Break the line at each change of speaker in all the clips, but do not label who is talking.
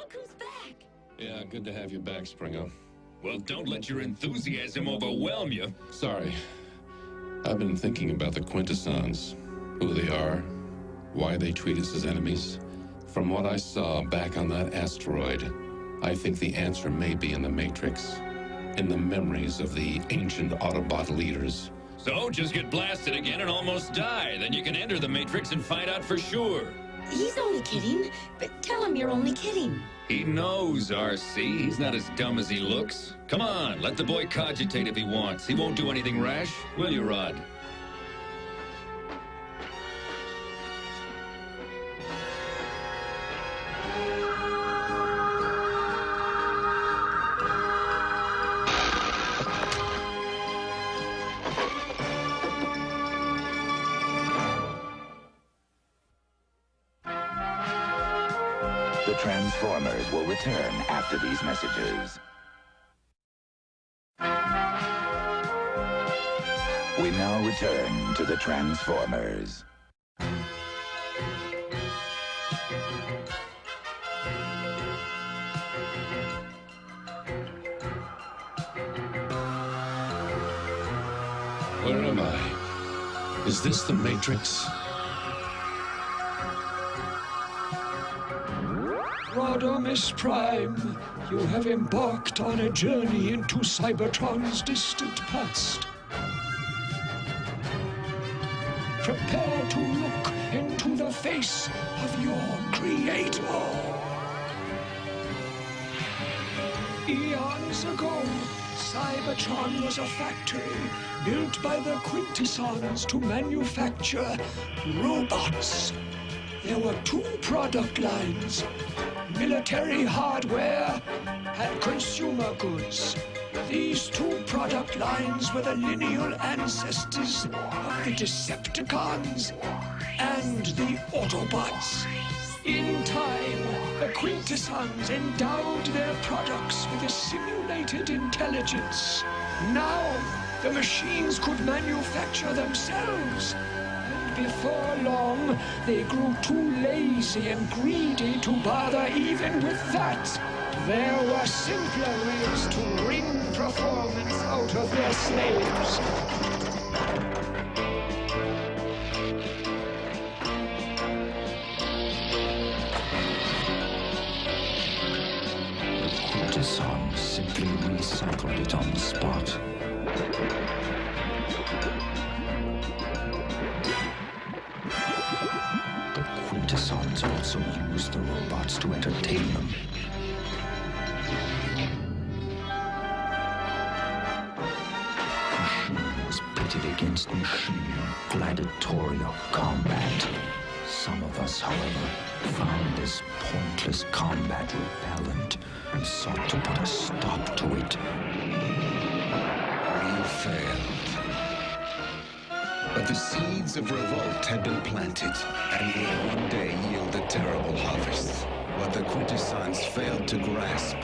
Look who's back!
Yeah, good to have you back, Springer.
Well, don't let your enthusiasm overwhelm you.
Sorry. I've been thinking about the Quintessons, who they are, why they treat us as enemies. From what I saw back on that asteroid, I think the answer may be in the Matrix, in the memories of the ancient Autobot leaders.
So, just get blasted again and almost die. Then you can enter the Matrix and find out for sure.
He's only kidding, but tell him you're only kidding.
He knows, RC. He's not as dumb as he looks. Come on, let the boy cogitate if he wants. He won't do anything rash, will you, Rod?
The Transformers will return after these messages. We now return to the Transformers.
Where am I? Is this the Matrix?
Rodimus Prime, you have embarked on a journey into Cybertron's distant past. Prepare to look into the face of your creator. Eons ago, Cybertron was a factory built by the Quintessons to manufacture robots. There were two product lines: military hardware and consumer goods. These two product lines were the lineal ancestors of the Decepticons and the Autobots. In time, the Quintessons endowed their products with a simulated intelligence. Now, the machines could manufacture themselves. Before long, they grew too lazy and greedy to bother even with that. There were simpler ways to wring performance out of their slaves.
The Quintessons simply recycled it on the spot. Quintessons also used the robots to entertain them. Machine was pitted against machine in gladiatorial combat. Some of us, however, found this pointless combat repellent and sought to put a stop to it.
You failed. But the seeds of revolt had been planted and would one day yield a terrible harvest. What the Quintessons failed to grasp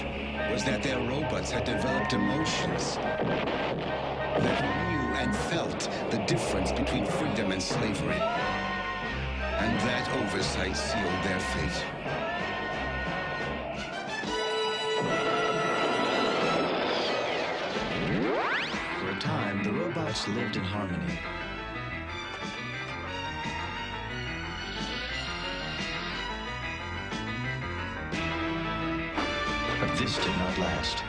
was that their robots had developed emotions, that knew and felt the difference between freedom and slavery. And that oversight sealed their fate.
For a time, the robots lived in harmony. But this did not last.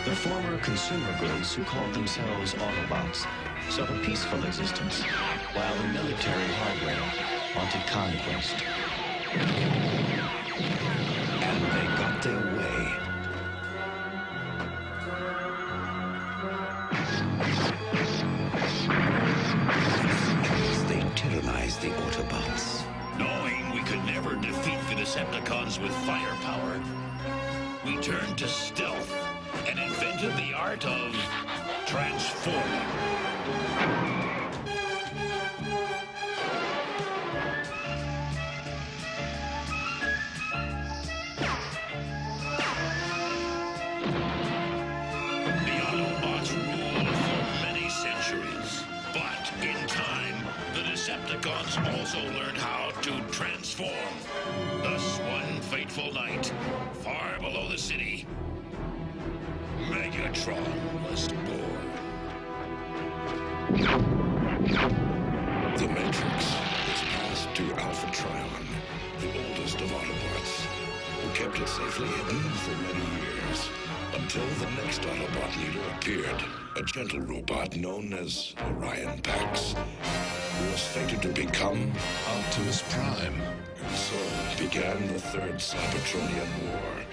The former consumer goods, who called themselves Autobots, sought a peaceful existence, while the military hardware wanted conquest.
And they got their way. They tyrannized the Autobots.
Knowing we could never defeat the Decepticons with firepower, we turned to stealth and invented the art of transforming. The Autobots ruled for many centuries, but in time, the Decepticons also learned how to transform. Thus, one fateful night, far Zion, the oldest of Autobots, who kept it safely hidden for many years, until the next Autobot leader appeared, a gentle robot known as Orion Pax, who was fated to become
Optimus Prime.
and so began the Third Cybertronian War,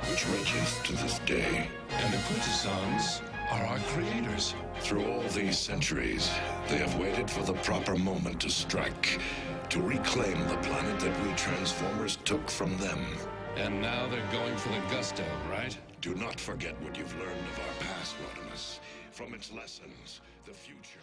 which rages to this day.
And the Quintessons are our creators.
Through all these centuries, they have waited for the proper moment to strike, to reclaim the planet that we Transformers took from them.
And now they're going for the gusto, right?
Do not forget what you've learned of our past, Rodimus. From its lessons, the future